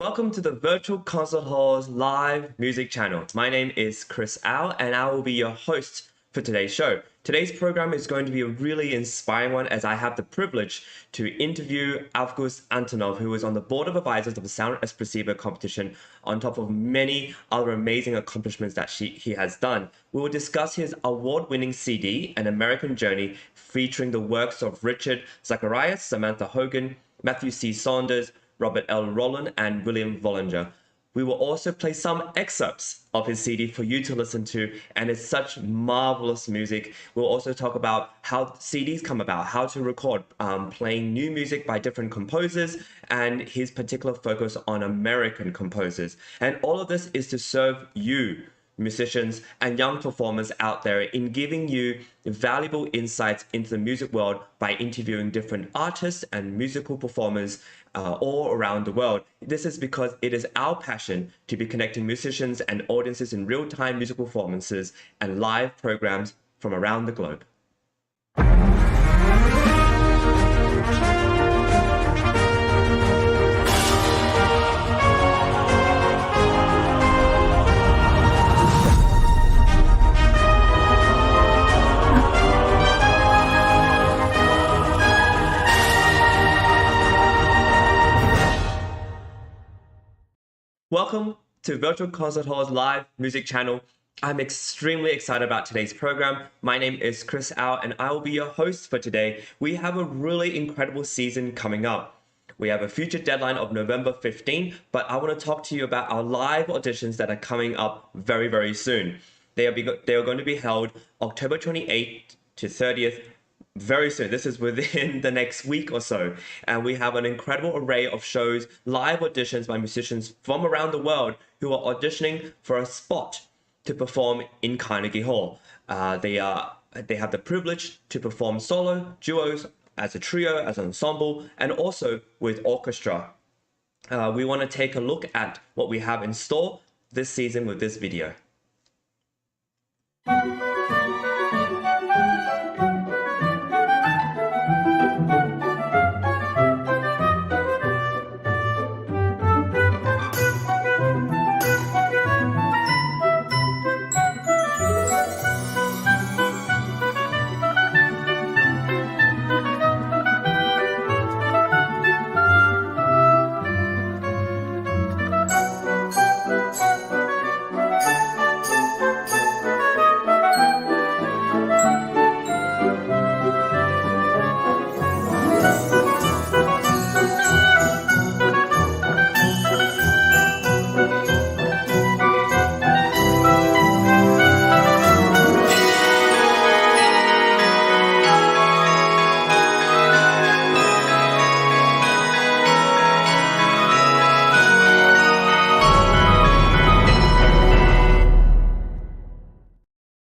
Welcome to the Virtual Concert Hall's live music channel. My name is Chris Au, and I will be your host for today's show. Today's program is going to be a really inspiring one as I have the privilege to interview Avguste Antonov, who is on the board of advisors of the Sound Espressivo competition, on top of many other amazing accomplishments that he has done. We will discuss his award-winning CD, An American Journey, featuring the works of Richard Zacharias, Samantha Hogan, Matthew C. Saunders, Robert L. Rollin, and William Vollinger. We will also play some excerpts of his CD for you to listen to, and it's such marvelous music. We'll also talk about how CDs come about, how to record, playing new music by different composers, and his particular focus on American composers. And all of this is to serve you, musicians and young performers out there, in giving you valuable insights into the music world by interviewing different artists and musical performers all around the world. This is because it is our passion to be connecting musicians and audiences in real-time musical performances and live programs from around the globe. Welcome to Virtual Concert Hall's live music channel. I'm extremely excited about today's program. My name is Chris Au, and I will be your host for today. We have a really incredible season coming up. We have a future deadline of November 15, but I want to talk to you about our live auditions that are coming up very, very soon. They are going to be held October 28th to 30th, very soon. This is within the next week or so. And we have an incredible array of shows, live auditions by musicians from around the world who are auditioning for a spot to perform in Carnegie Hall. They have the privilege to perform solo, duos, as a trio, as an ensemble, and also with orchestra. We want to take a look at what we have in store this season with this video.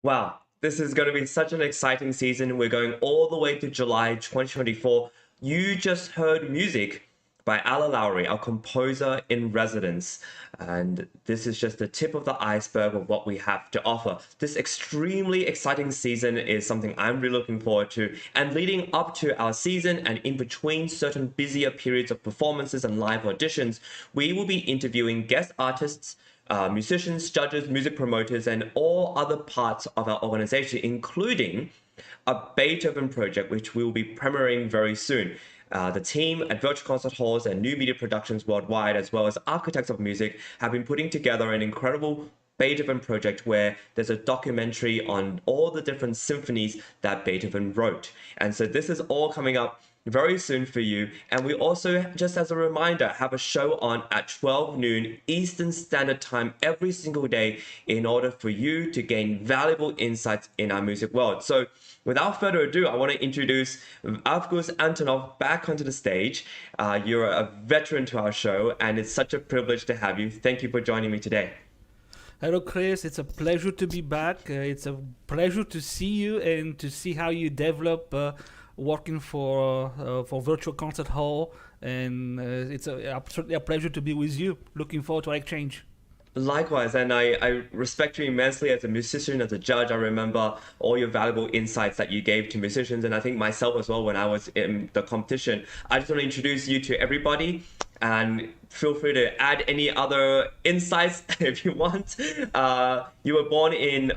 Wow, this is going to be such an exciting season. We're going all the way to July 2024. You just heard music by Alla Lowery, our composer in residence. And this is just the tip of the iceberg of what we have to offer. This extremely exciting season is something I'm really looking forward to. And leading up to our season and in between certain busier periods of performances and live auditions, we will be interviewing guest artists, musicians, judges, music promoters, and all other parts of our organization, including a Beethoven project, which we will be premiering very soon. The team at Virtual Concert Halls and New Media Productions worldwide, as well as Architects of Music, have been putting together an incredible Beethoven project where there's a documentary on all the different symphonies that Beethoven wrote. And so this is all coming up very soon for you. And we also, just as a reminder, have a show on at 12 noon Eastern Standard Time every single day in order for you to gain valuable insights in our music world. So without further ado, I want to introduce Avguste Antonov back onto the stage. You're a veteran to our show, and it's such a privilege to have you. Thank you for joining me today. Hello, Chris. It's a pleasure to be back. It's a pleasure to see you and to see how you develop working for Virtual Concert Hall. And it's absolutely a pleasure to be with you. Looking forward to our exchange. Likewise, and I respect you immensely as a musician, as a judge. I remember all your valuable insights that you gave to musicians, and I think myself as well when I was in the competition. I just want to introduce you to everybody, and feel free to add any other insights if you want. You were born in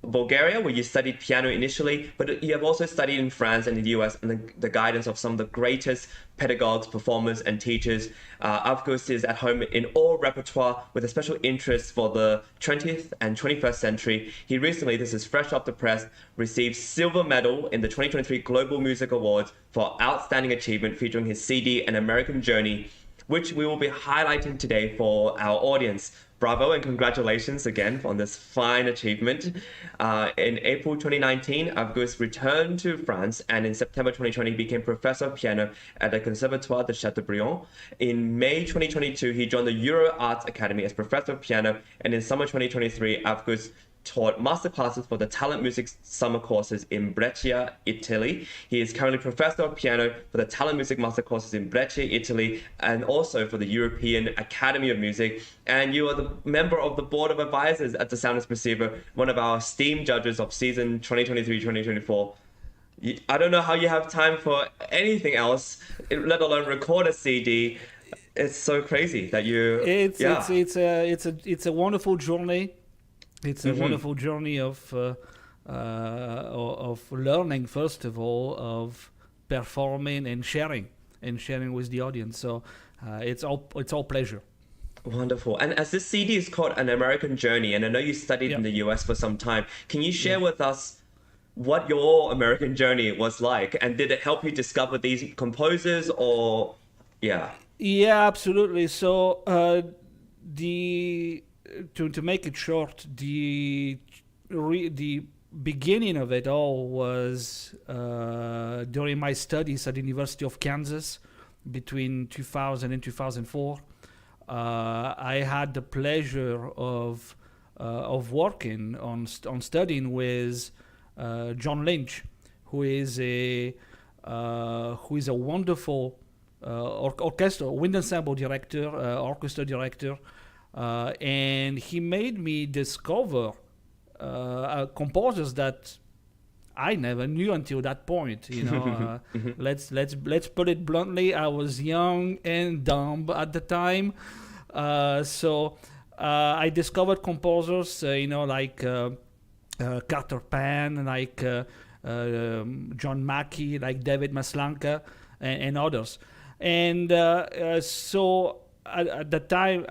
Bulgaria, where you studied piano initially, but you have also studied in France and in the US under the guidance of some of the greatest pedagogues, performers, and teachers. Avguste is at home in all repertoire with a special interest for the 20th and 21st century. He recently, this is fresh off the press, received silver medal in the 2023 Global Music Awards for outstanding achievement featuring his CD An American Journey, which we will be highlighting today for our audience. Bravo and congratulations again on this fine achievement. In April 2019, Avguste returned to France, and in September 2020 became professor of piano at the Conservatoire de Chateaubriand. In May 2022, he joined the Euro Arts Academy as professor of piano, and in summer 2023, Avguste taught masterclasses for the talent music summer courses in Brescia, Italy. He is currently professor of piano for the talent music master courses in Brescia, Italy, and also for the European Academy of Music. And you are the member of the board of advisors at the Saunders Espressivo, one of our esteemed judges of season 2023-2024. I don't know how you have time for anything else, let alone record a CD. It's so crazy that you. It's a wonderful journey. It's a wonderful journey of learning, first of all, of performing and sharing with the audience. So it's all pleasure. Wonderful. And as this CD is called An American Journey, and I know you studied in the US for some time, can you share with us what your American journey was like? And did it help you discover these composers or, Yeah, absolutely. So to make it short, the beginning of it all was during my studies at the University of Kansas between 2000 and 2004. I had the pleasure of working on studying with John Lynch, who is a wonderful orchestra, wind ensemble director, orchestra director. And he made me discover composers that I never knew until that point. Let's put it bluntly. I was young and dumb at the time, so I discovered composers, like Carter Pan, like John Mackey, like David Maslanka, and others. And so at the time.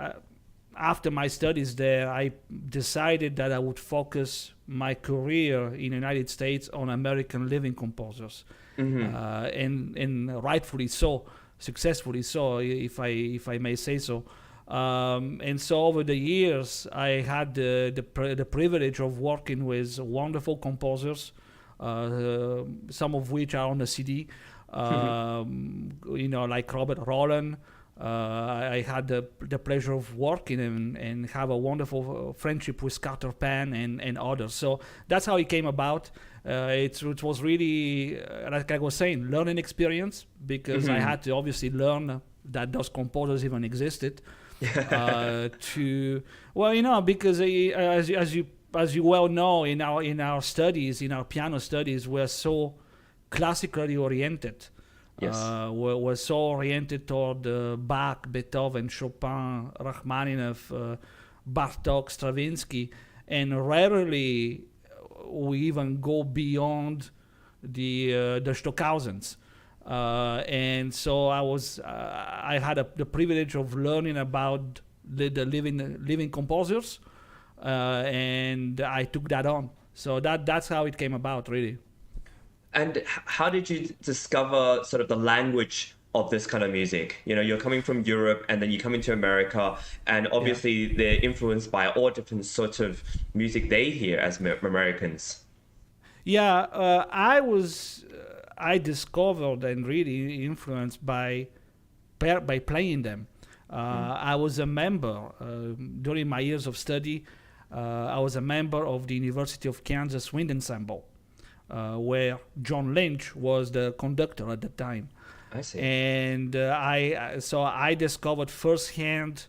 After my studies there, I decided that I would focus my career in the United States on American living composers, and rightfully so, successfully so, if I may say so. And so over the years, I had the privilege of working with wonderful composers, some of which are on the CD, like Robert Rollin. I had the pleasure of working and have a wonderful friendship with Carter Pan and others. So that's how it came about. It was really, like I was saying, learning experience, because I had to obviously learn that those composers even existed. Because as you well know, in our studies, in our piano studies, we're so classically oriented. Yes. We're so oriented toward Bach, Beethoven, Chopin, Rachmaninoff, Bartók, Stravinsky, and rarely we even go beyond the Stockhausens. And so I had the privilege of learning about the living composers, and I took that on. So that's how it came about, really. And how did you discover sort of the language of this kind of music? You're coming from Europe and then you come into America, and obviously they're influenced by all different sorts of music they hear as Americans. I discovered and really influenced by playing them. I was a member during my years of study. I was a member of the University of Kansas Wind Ensemble, where John Lynch was the conductor at the time. I see. And I discovered firsthand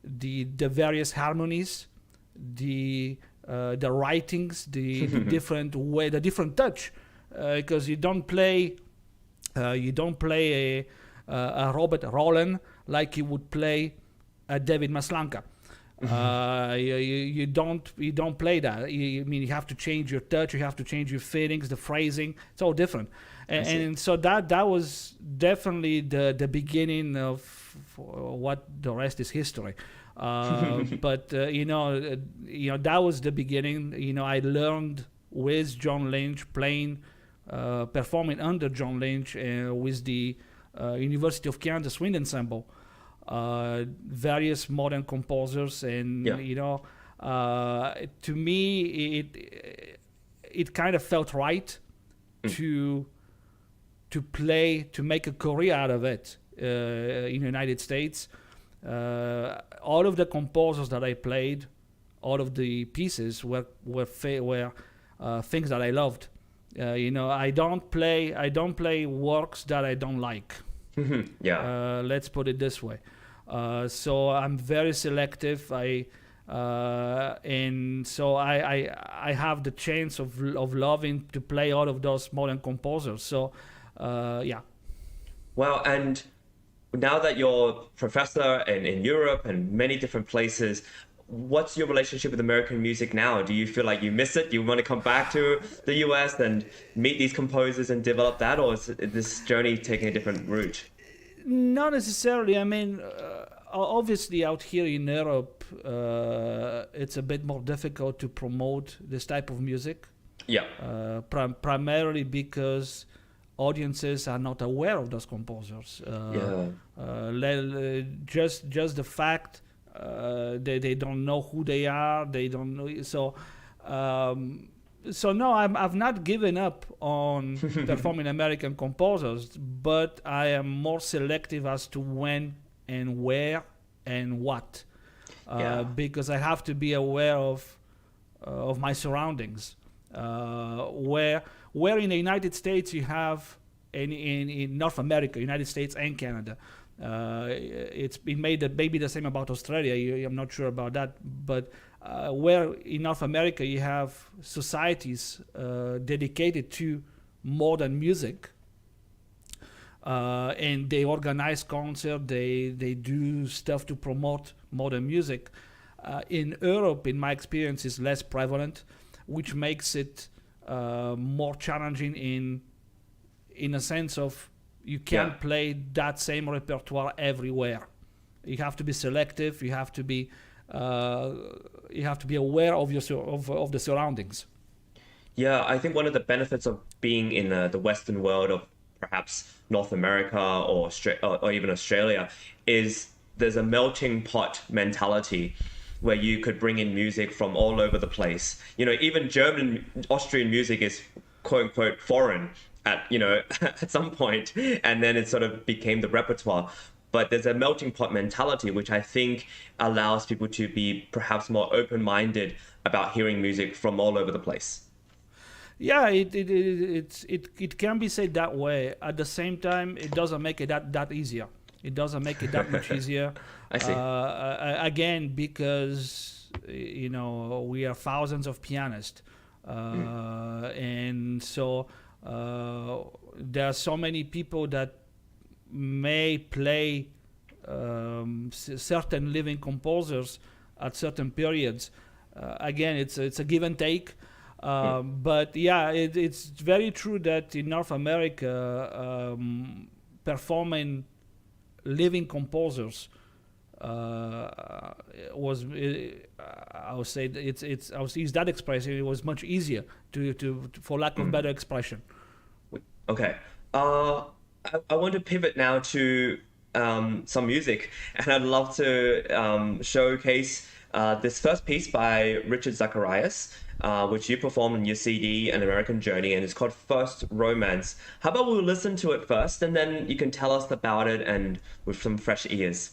the various harmonies, the writings, the different way, the different touch, because you don't play a Robert Rollin like you would play a David Maslanka. You don't play that. You have to change your touch, you have to change your fittings, the phrasing. It's all different, and so that was definitely the beginning of what the rest is history. But that was the beginning. I learned with John Lynch, performing under John Lynch with the University of Kansas Wind Ensemble, various modern composers, and to me it kind of felt right to make a career out of it in the United States. All of the composers that I played, all of the pieces were things that I loved. I don't play works that I don't like. Let's put it this way. So I'm very selective. And so I have the chance of loving to play all of those modern composers. So Well, and now that you're professor in Europe and many different places, what's your relationship with American music now? Do you feel like you miss it? Do you want to come back to the US and meet these composers and develop that, or is this journey taking a different route? Not necessarily. I mean, obviously out here in Europe, it's a bit more difficult to promote this type of music. Primarily because audiences are not aware of those composers. Just the fact they don't know who they are. They don't know. So no, I've not given up on performing American composers, but I am more selective as to when and where and what, because I have to be aware of my surroundings. Where in the United States you have, in North America, United States and Canada, it's been made that maybe the same about Australia. I'm not sure about that, but where in North America you have societies dedicated to modern music, and they organize concerts, they do stuff to promote modern music. In Europe, in my experience, is less prevalent, which makes it more challenging in a sense of you can't play that same repertoire everywhere. You have to be selective. You have to be aware of of the surroundings. Yeah, I think one of the benefits of being in the Western world, of perhaps North America or even Australia, is there's a melting pot mentality where you could bring in music from all over the place. Even Austrian music is quote unquote foreign at some point, and then it sort of became the repertoire. But there's a melting pot mentality, which I think allows people to be perhaps more open-minded about hearing music from all over the place. Yeah, it can be said that way. At the same time, it doesn't make it that easier. It doesn't make it that much easier. I see. Again, because we are thousands of pianists, and so there are so many people that may play certain living composers at certain periods. Again, it's a give and take. But yeah, it's very true that in North America, performing living composers I would say I would use that expression. It was much easier to for lack of better expression. Okay. I want to pivot now to some music, and I'd love to showcase this first piece by Richard Zacharias, which you performed in your CD, An American Journey, and it's called First Romance. How about we listen to it first, and then you can tell us about it and with some fresh ears.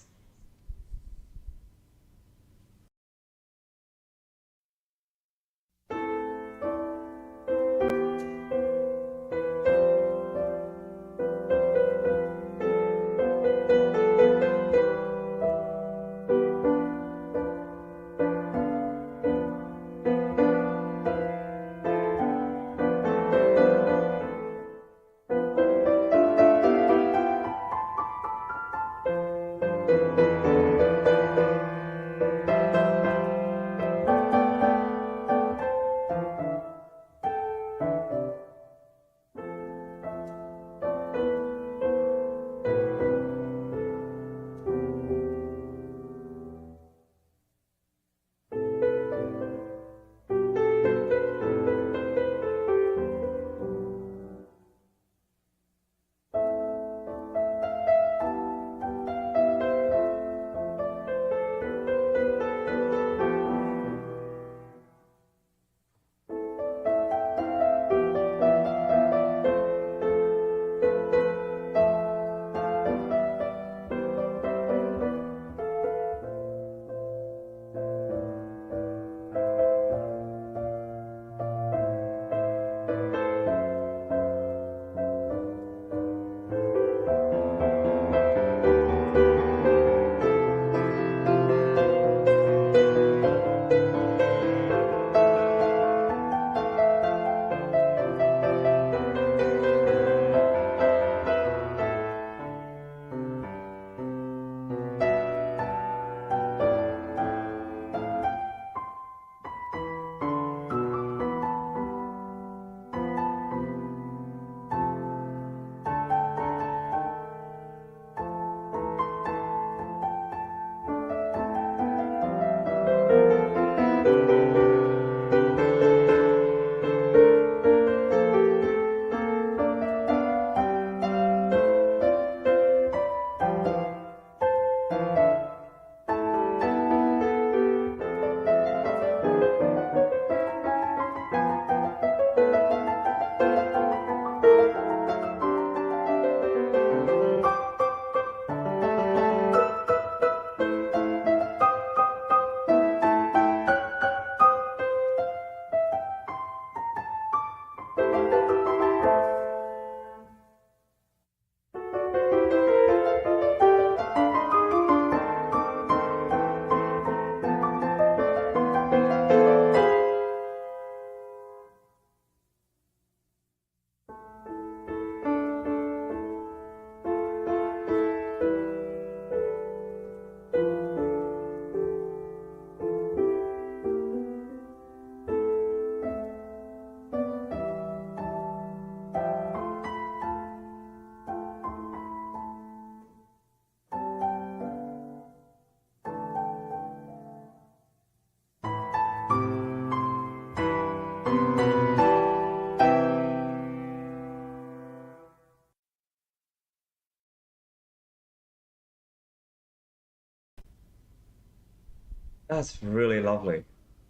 That's really lovely.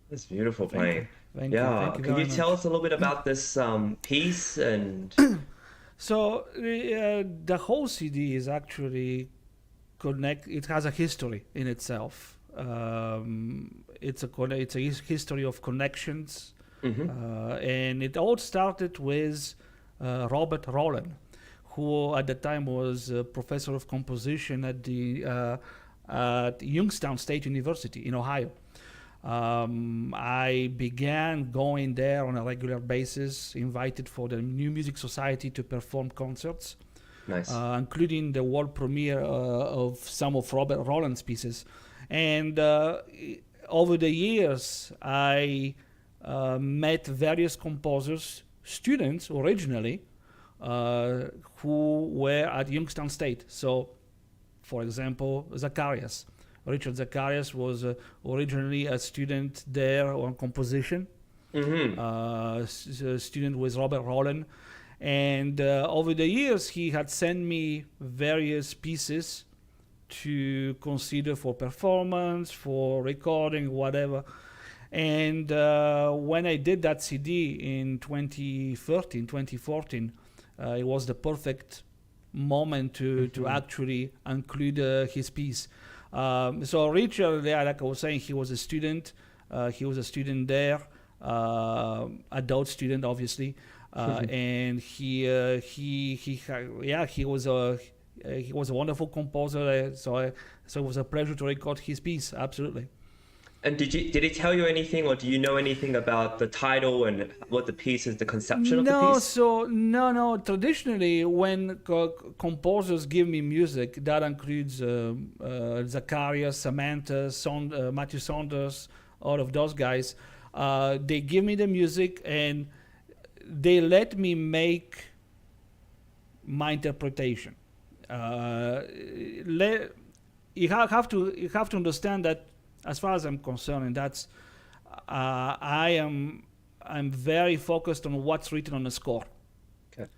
That's beautiful Thank you. playing. Thank you. Yeah. Thank you Can you very tell much. us a little bit about this piece and So the whole CD is actually it has a history in itself. It's a history of connections, hmm and it all started with Robert Rollin, who at the time was a professor of composition at Youngstown State University in Ohio. I began going there on a regular basis, invited for the New Music Society to perform concerts, nice. including the world premiere of some of Robert Rollin's pieces. And over the years, I met various composers, students originally, who were at Youngstown State. So, for example, Zacharias. Richard Zacharias was originally a student there on composition, hmm a student with Robert Rollin. And over the years, he had sent me various pieces to consider for performance, for recording, whatever. And when I did that CD in 2013, 2014, it was the perfect moment to actually include his piece. So Richard, yeah, like I was saying, he was a student. He was a student there, adult student, obviously, and he was a wonderful composer. So it was a pleasure to record his piece. Absolutely. And did he tell you anything, or do you know anything about the title and what the piece is, the conception of the No, piece? so no. Traditionally, when composers give me music, that includes Zacharias, Samantha, Matthew Saunders, all of those guys. They give me the music and they let me make my interpretation. You have to understand that, as far as I'm concerned, and that's I'm very focused on what's written on the score. Okay.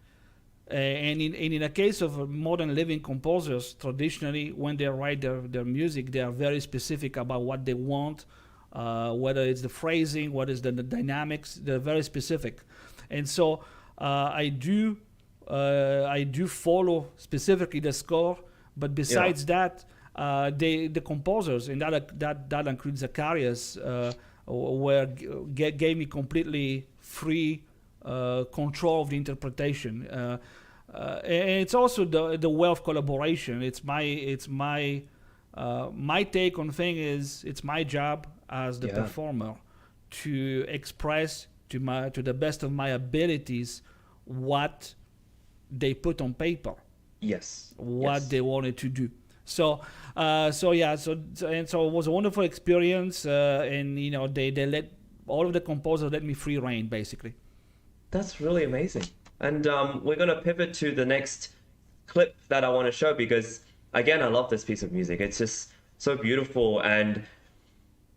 And in the case of modern living composers, traditionally, when they write their music, they are very specific about what they want, whether it's the phrasing, what is the dynamics. They're very specific, and so I do follow specifically the score. But besides that, the composers, and that includes Zacharias, gave me completely free control of the interpretation. And it's also the way of collaboration. It's my take on thing is it's my job as the performer to express to the best of my abilities what they put on paper. Yes. What they wanted to do. So it was a wonderful experience, and they let all of the composers let me free reign basically. That's really amazing. And we're gonna pivot to the next clip that I want to show because again, I love this piece of music. It's just so beautiful and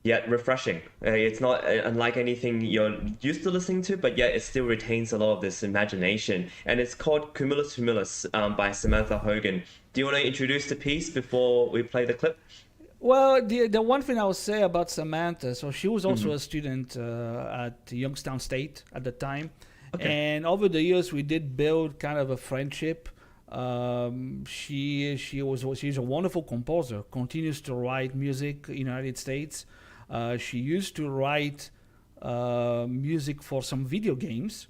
yet refreshing. It's not unlike anything you're used to listening to, but yet it still retains a lot of this imagination. And it's called Cumulus Humulus by Samantha Hogan. Do you want to introduce the piece before we play the clip? Well, the one thing I would say about Samantha, so she was also a student at Youngstown State at the time. Okay. And over the years, we did build kind of a friendship. She's a wonderful composer, continues to write music in the United States. She used to write music for some video games.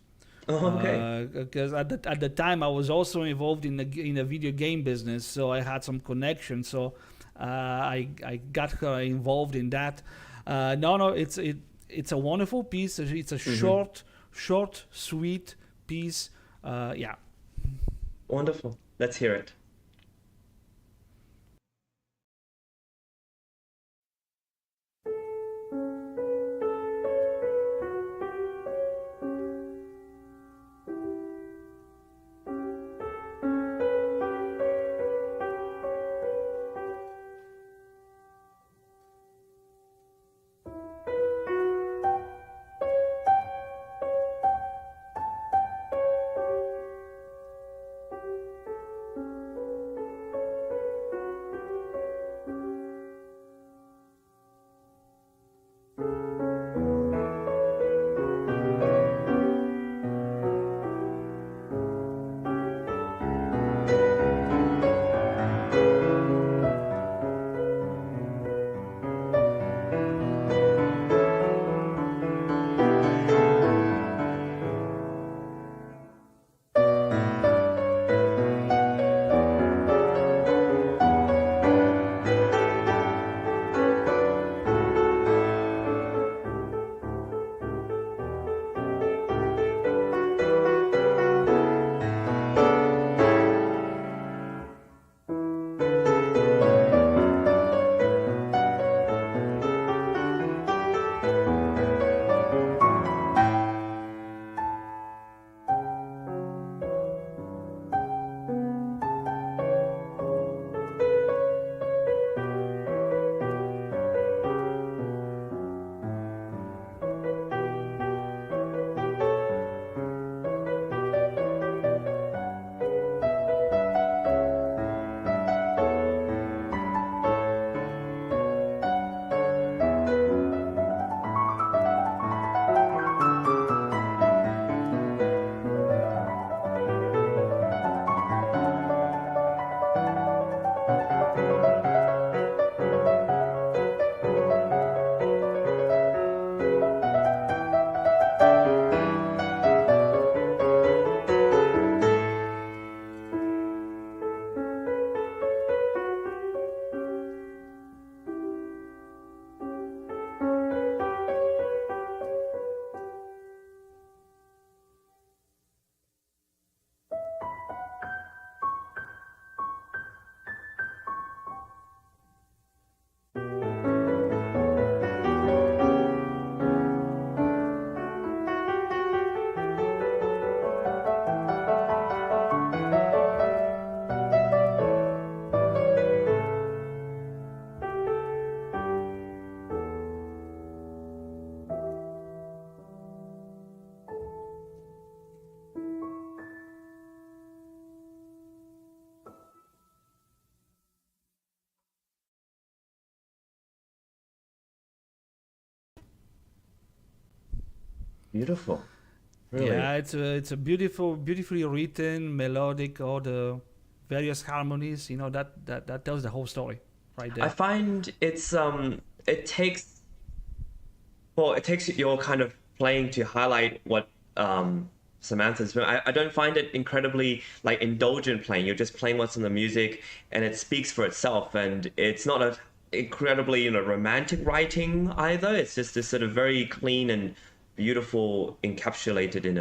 Oh, okay. Because at the time I was also involved in the video game business, so I had some connection. So I got her involved in that. It's a wonderful piece. It's a short, sweet piece. Yeah. Wonderful. Let's hear it. Beautiful. Really. Yeah, it's a beautifully written, melodic, all the various harmonies. That tells the whole story right I there. find it takes your kind of playing to highlight what Samantha's doing. I don't find it incredibly like indulgent playing. You're just playing what's in the music, and it speaks for itself. And it's not a incredibly romantic writing either. It's just this sort of very clean and beautiful encapsulated in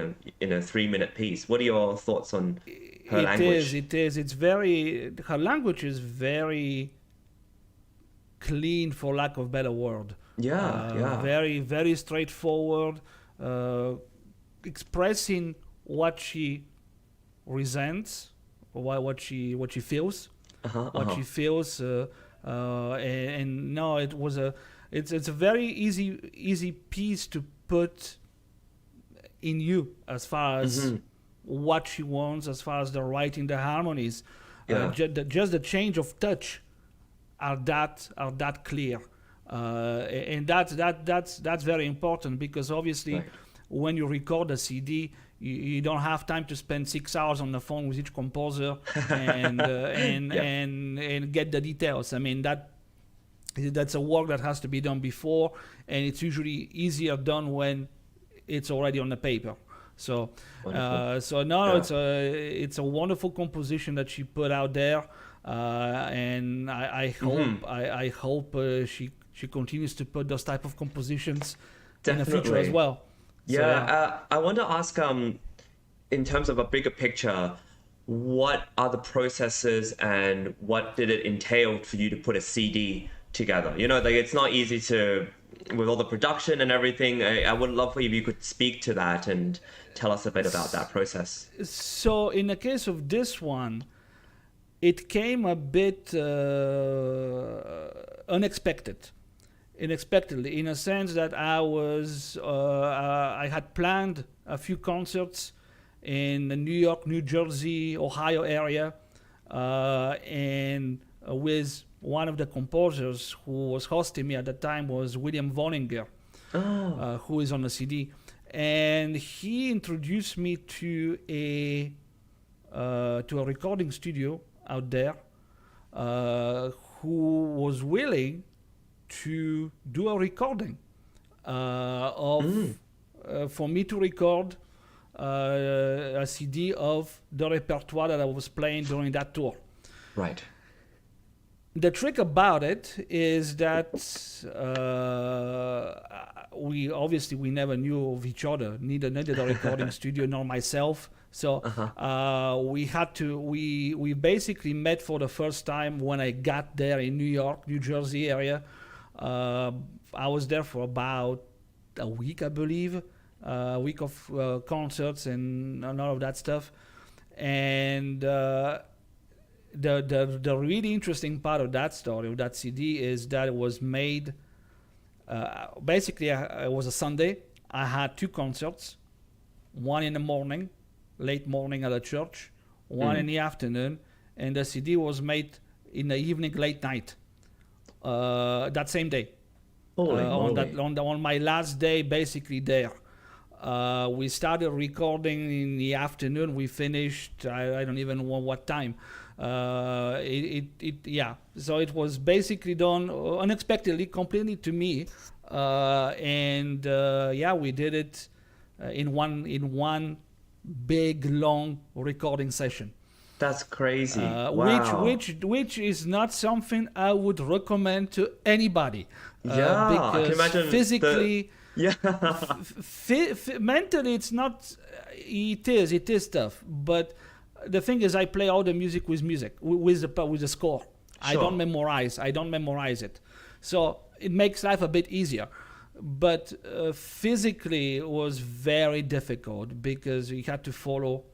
a 3-minute piece. What are your thoughts on her language? It is. Her language is very clean, for lack of better word. Yeah. Very, very straightforward, expressing what she resents, what she feels, what she feels. And no, it's a very easy piece to put in you as far as what she wants, as far as the writing, the harmonies. Yeah. Just the change of touch are that clear, and that's very important, because obviously when you record a CD, you don't have time to spend 6 hours on the phone with each composer and and get the details. I mean, that's a work that has to be done before, and it's usually easier done when it's already on the paper. So it's a wonderful composition that she put out there, and I hope she continues to put those type of compositions in the future as well. I want to ask, in terms of a bigger picture, what are the processes and what did it entail for you to put a CD together? It's not easy to, with all the production and everything. I would love if you could speak to that and tell us a bit about that process. So in the case of this one, it came a bit unexpectedly, in a sense that I had planned a few concerts in the New York, New Jersey, Ohio area, and with one of the composers who was hosting me at the time was William Vollinger, who is on the CD, and he introduced me to a recording studio out there, who was willing to do a recording for me to record a CD of the repertoire that I was playing during that tour. Right. The trick about it is that we never knew of each other, neither the recording studio nor myself. So we basically met for the first time when I got there in New York, New Jersey area. I was there for about a week, I believe, a week of concerts and all of that stuff. And the really interesting part of that story, of that CD, is that it was made, basically it was a Sunday. I had 2 concerts, one in the morning, late morning at a church, one in the afternoon, and the CD was made in the evening, late night, that same day. On my last day, basically there. We started recording in the afternoon. We finished, I don't even know what time. So it was basically done unexpectedly, completely to me, we did it in one big long recording session. That's crazy. Wow. Which is not something I would recommend to anybody. Because I can imagine physically, mentally, it's not. It is tough, but the thing is, I play all the music with the score. Sure. I don't memorize it, so it makes life a bit easier. But physically, it was very difficult because you had to follow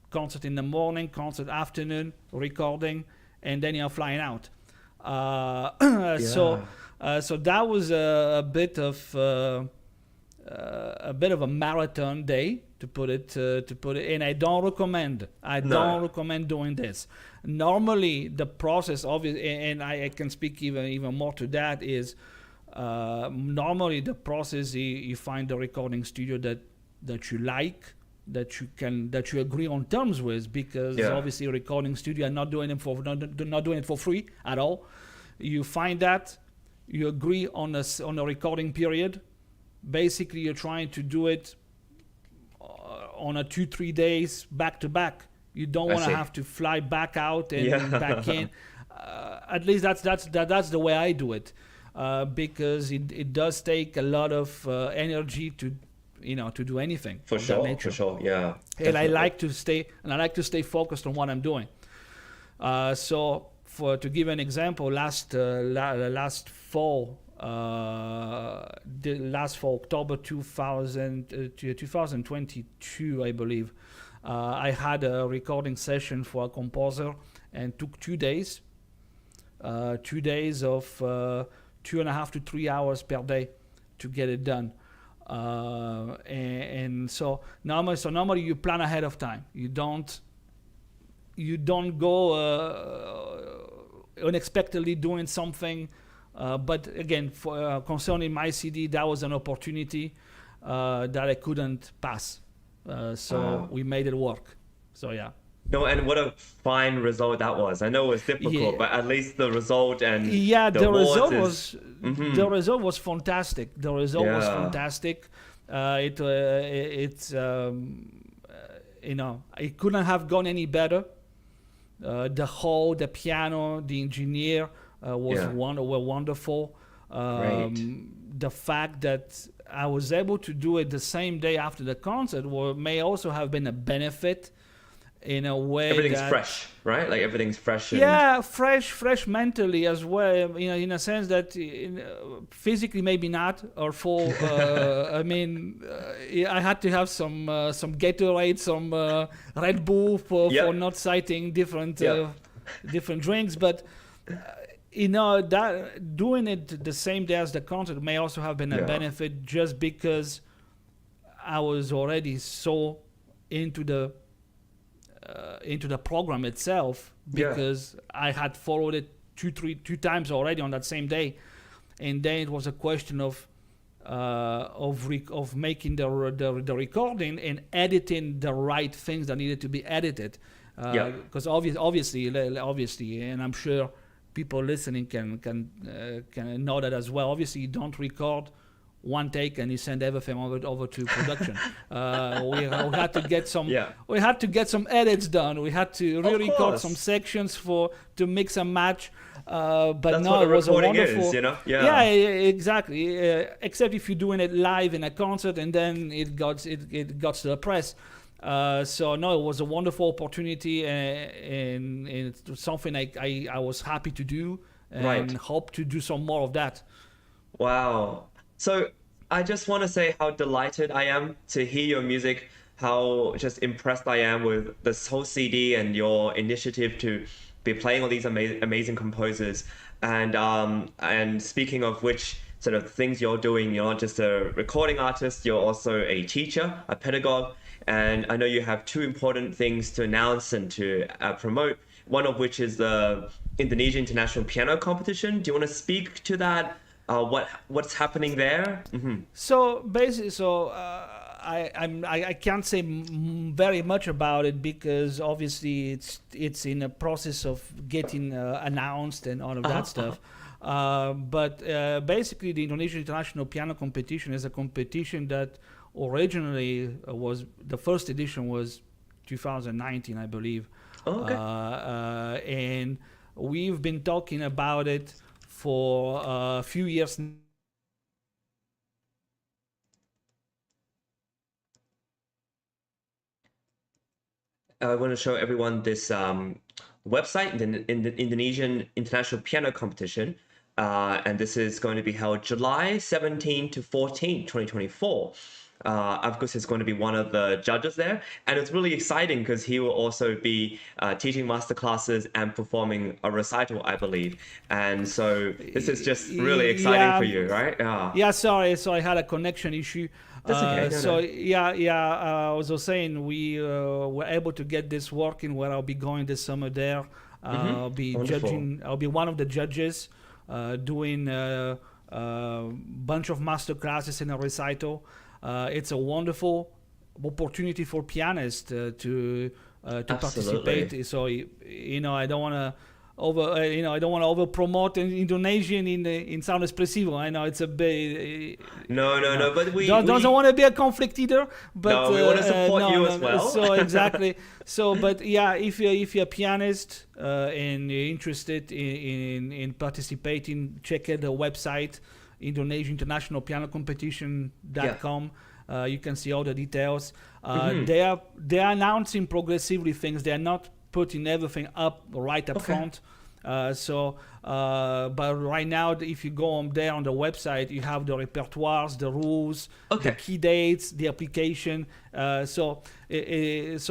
concert in the morning, concert afternoon, recording, and then you're flying out. So that was a bit of a marathon day, to put it, and I don't recommend doing this. Normally, the process, obviously, and I can speak even more to that, is Normally the process, you find a recording studio that you like, that you agree on terms with, because obviously a recording studio are not doing it for free at all. You find that, you agree on a recording period. Basically, you're trying to do it on a 2-3 days back to back. You don't want to have to fly back out and back in. At least that's the way I do it, because it does take a lot of energy to do anything. For sure, yeah. And I like to stay focused on what I'm doing. So to give an example, last fall, October 2022, I believe, I had a recording session for a composer and took 2 days. 2 days of 2.5 to 3 hours per day to get it done. And so normally you plan ahead of time. You don't go unexpectedly doing something. But again, for concerning my CD, that was an opportunity that I couldn't pass. So we made it work. So yeah. No, and what a fine result that was. I know it was difficult, but at least the result and the result was the result was fantastic. The result was fantastic. It couldn't have gone any better. The piano, the engineer were wonderful. The fact that I was able to do it the same day after the concert may also have been a benefit. In a way, everything's fresh, right? Like everything's fresh. Fresh mentally as well. In a sense that physically maybe not, or full. I had to have some Gatorade, some Red Bull for not citing different drinks, but that doing it the same day as the concert may also have been a benefit, just because I was already so into the program itself, because I had followed it two times already on that same day, and then it was a question of making the recording and editing the right things that needed to be edited, because obviously, and I'm sure people listening can know that as well. Obviously, you don't record one take and you send everything over to production. We had to get some edits done. We had to re-record some sections to mix and match. But that's no, what it was a wonderful. Exactly. Except if you're doing it live in a concert and then it got to the press. So no, it was a wonderful opportunity, and it's something I was happy to do, and hope to do some more of that. Wow. So I just want to say how delighted I am to hear your music, how just impressed I am with this whole CD and your initiative to be playing all these amazing composers. And speaking of which sort of things you're doing, you're not just a recording artist, you're also a teacher, a pedagogue. And I know you have two important things to announce and to promote, one of which is the Indonesian International Piano Competition. Do you want to speak to that? What's happening there? Mm-hmm. So basically, I can't say very much about it, because obviously it's in a process of getting announced and all of that stuff. But basically, the Indonesian International Piano Competition is a competition that originally was, the first edition was 2019, I believe. Oh, okay. And we've been talking about it for a few years. I want to show everyone this website, the Indonesian International Piano Competition. And this is going to be held July 17 to 14, 2024. Avguste is going to be one of the judges there, and it's really exciting because he will also be teaching masterclasses and performing a recital, I believe. And so this is just really exciting for you, right? Sorry, so I had a connection issue. That's okay. I was just saying we were able to get this working, where I'll be going this summer there. I'll be judging. I'll be one of the judges, doing bunch of master classes and a recital. It's a wonderful opportunity for pianists to participate. So I don't want to I don't want to over promote Indonesian in Sound Espressivo. I know it's a bit. No, but we don't want to be a conflict either. But no, we want to support you as well. So exactly. So, but yeah, if you're a pianist and you're interested in participating, check out the website Indonesian International Piano Competition.com. You can see all the details. They are announcing progressively things. They are not putting everything up right up front. But right now, if you go on there on the website, you have the repertoires, the rules, the key dates, the application. So that's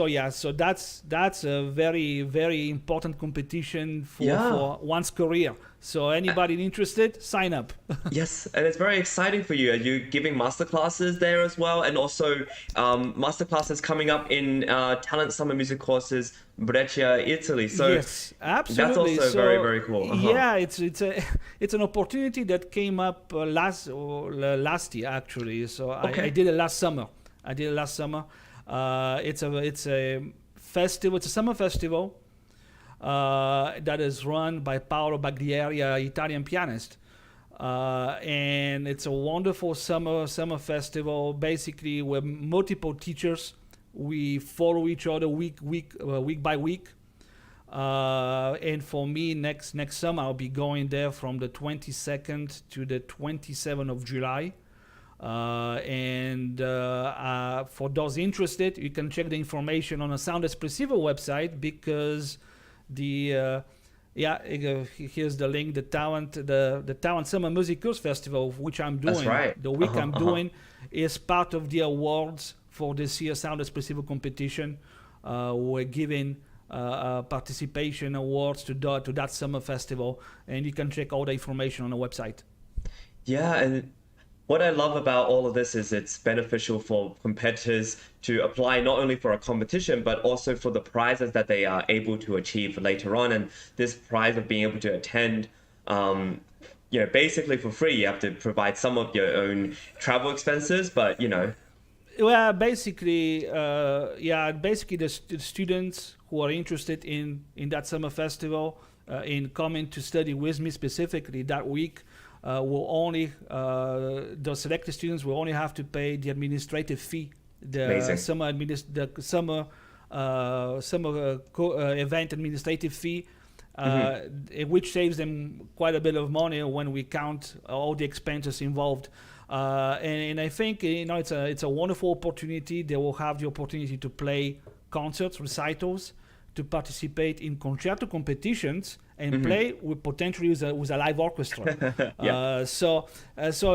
a very, very important competition for one's career. So anybody interested, sign up. Yes, and it's very exciting for you. Are you giving masterclasses there as well? And also masterclasses coming up in talent summer music courses, Brescia, Italy. So yes, absolutely. That's also very, very cool. Yeah, it's an opportunity that came up last year actually. So I did it last summer. It's a festival. It's a summer festival. That is run by Paolo Baglieri, an Italian pianist, and it's a wonderful summer festival. Basically, we're multiple teachers. We follow each other week by week. And for me, next summer, I'll be going there from the 22nd to the 27th of July. For those interested, you can check the information on the Sound Espressivo website because here's the link. The Talent Summer Music Course Festival, which I'm doing. That's right. The week I'm doing is part of the awards for this year's Sound Espressivo competition. We're giving participation awards to that summer festival, and you can check all the information on the website. Yeah, and what I love about all of this is it's beneficial for competitors to apply not only for a competition, but also for the prizes that they are able to achieve later on. And this prize of being able to attend, basically for free. You have to provide some of your own travel expenses, but Well, basically the students who are interested in that summer festival, in coming to study with me specifically that week, will only the selected students will only have to pay the administrative fee, the summer event administrative fee, which saves them quite a bit of money when we count all the expenses involved. And I think it's a wonderful opportunity. They will have the opportunity to play concerts, recitals, to participate in concerto competitions, and play with potentially with a live orchestra. So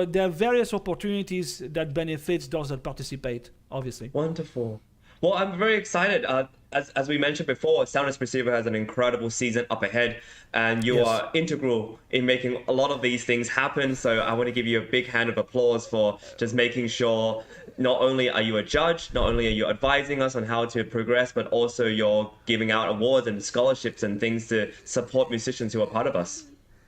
there are various opportunities that benefits those that participate, obviously. Wonderful. Well, I'm very excited. As we mentioned before, Sound Espressivo has an incredible season up ahead, and you are integral in making a lot of these things happen. So I want to give you a big hand of applause for just making sure not only are you a judge, not only are you advising us on how to progress, but also you're giving out awards and scholarships and things to support musicians who are part of us.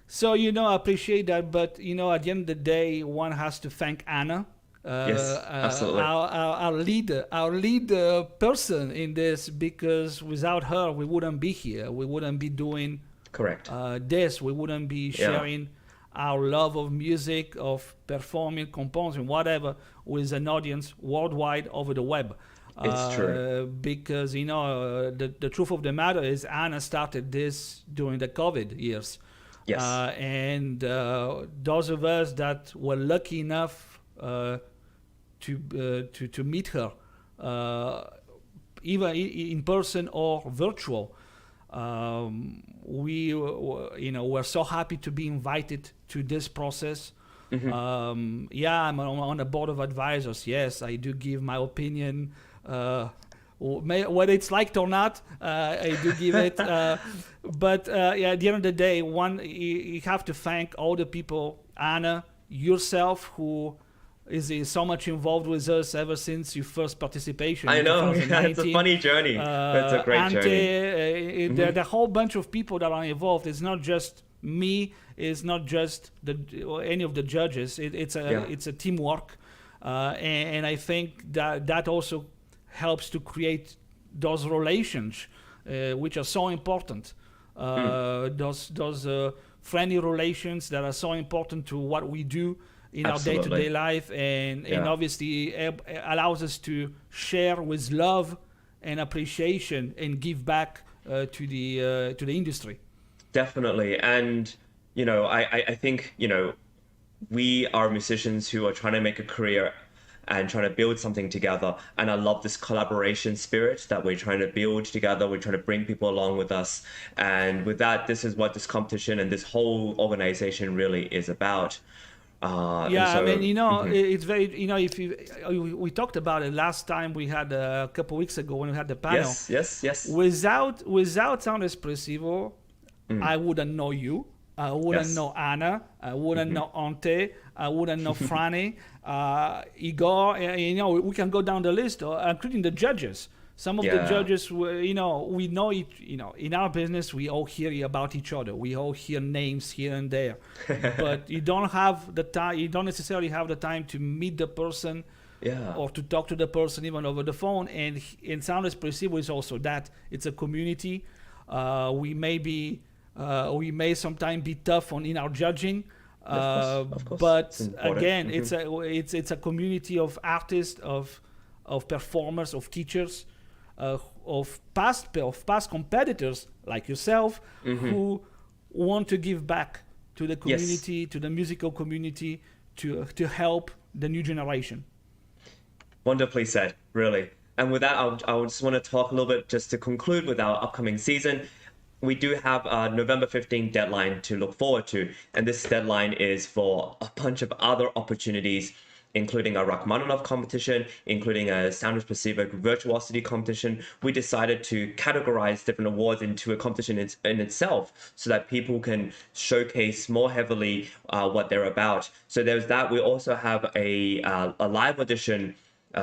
So, I appreciate that. But, at the end of the day, one has to thank Anna. Yes, absolutely. Our lead person in this, because without her, we wouldn't be here. We wouldn't be doing this. We wouldn't be sharing our love of music, of performing, composing, whatever, with an audience worldwide over the web. It's true. Because, the truth of the matter is Anna started this during the COVID years. Yes. And those of us that were lucky enough to meet her, either in person or virtual, we're so happy to be invited to this process. I'm on a board of advisors. Yes, I do give my opinion, whether it's liked or not. I do give it. But at the end of the day, you have to thank all the people, Anna, yourself, who is so much involved with us ever since your first participation. I know, it's a funny journey. It's a great Ante, journey. The whole bunch of people that are involved. It's not just me is not just any of the judges. It's a teamwork, and I think that also helps to create those relations, which are so important. Those friendly relations that are so important to what we do in Absolutely. our day-to-day life, and obviously allows us to share with love and appreciation and give back to the industry. Definitely. And I think we are musicians who are trying to make a career and trying to build something together. And I love this collaboration spirit that we're trying to build together. We're trying to bring people along with us. And with that, this is what this competition and this whole organization really is about. It's very, if we talked about it last time we had a couple of weeks ago when we had the panel. Yes. Without Sound Espressivo, I wouldn't know you. I wouldn't know Anna. I wouldn't know Ante. I wouldn't know Franny, Igor. We can go down the list, including the judges. Some of the judges, we know each. In our business, we all hear about each other. We all hear names here and there, but you don't have the time. You don't necessarily have the time to meet the person, or to talk to the person even over the phone. And in Sound Espressivo is also that. It's a community. We may sometimes be tough in our judging, of course. but again, it's a community of artists, of performers, of teachers, of past competitors like yourself, who want to give back to the community, to the musical community, to help the new generation. Wonderfully said, really. And with that, I just want to talk a little bit just to conclude with our upcoming season. We do have a November 15th deadline to look forward to, and this deadline is for a bunch of other opportunities, including a Rachmaninoff competition, including a Sound Espressivo virtuosity competition. We decided to categorize different awards into a competition in itself so that people can showcase more heavily what they're about. So there's that. We also have a live audition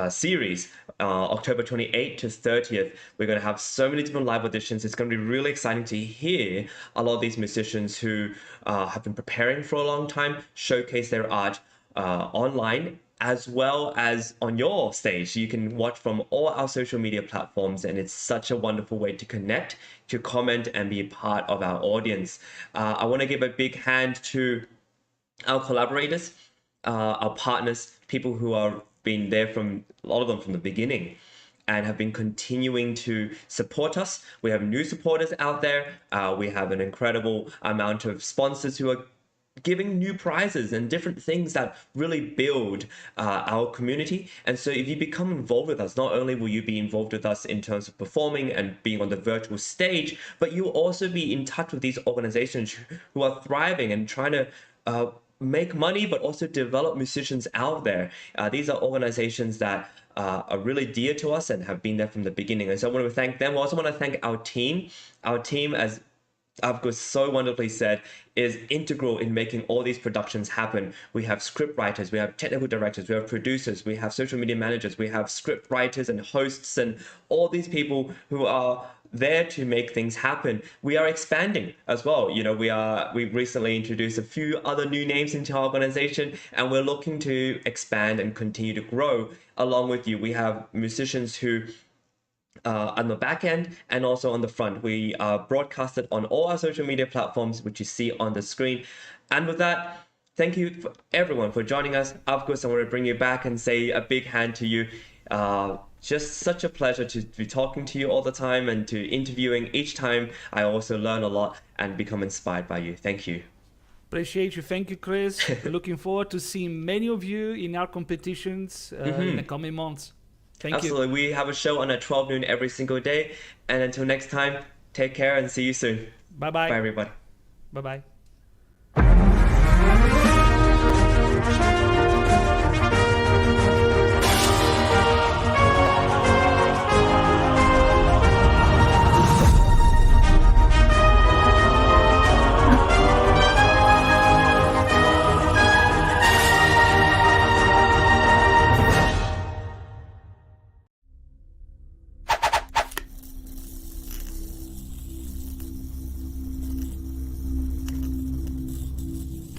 series, October 28th to 30th. We're going to have so many different live auditions. It's going to be really exciting to hear a lot of these musicians who have been preparing for a long time showcase their art online, as well as on your stage. You can watch from all our social media platforms, and it's such a wonderful way to connect, to comment, and be a part of our audience. I want to give a big hand to our collaborators, our partners, people who are been there from a lot of them from the beginning and have been continuing to support us. We have new supporters out there. We have an incredible amount of sponsors who are giving new prizes and different things that really build our community. And so if you become involved with us, not only will you be involved with us in terms of performing and being on the virtual stage, but you'll also be in touch with these organizations who are thriving and trying to make money, but also develop musicians out there. These are organizations that are really dear to us and have been there from the beginning. And so I want to thank them. I also want to thank our team. Our team, as Avguste so wonderfully said, is integral in making all these productions happen. We have script writers, we have technical directors, we have producers, we have social media managers, we have script writers and hosts, and all these people who are there to make things happen. We are expanding as well. We've recently introduced a few other new names into our organization, and we're looking to expand and continue to grow along with you. We have musicians who on the back end and also on the front. We are broadcasted on all our social media platforms, which you see on the screen. And with that, thank you for everyone for joining us. Of course, I want to bring you back and say a big hand to you. Just such a pleasure to be talking to you all the time and to interviewing each time. I also learn a lot and become inspired by you. Thank you. Appreciate you. Thank you, Chris. Looking forward to seeing many of you in our competitions in the coming months. Thank Absolutely. you. We have a show on at 12 noon every single day. And until next time, take care and see you soon. Bye-bye. Bye, everybody. Bye-bye.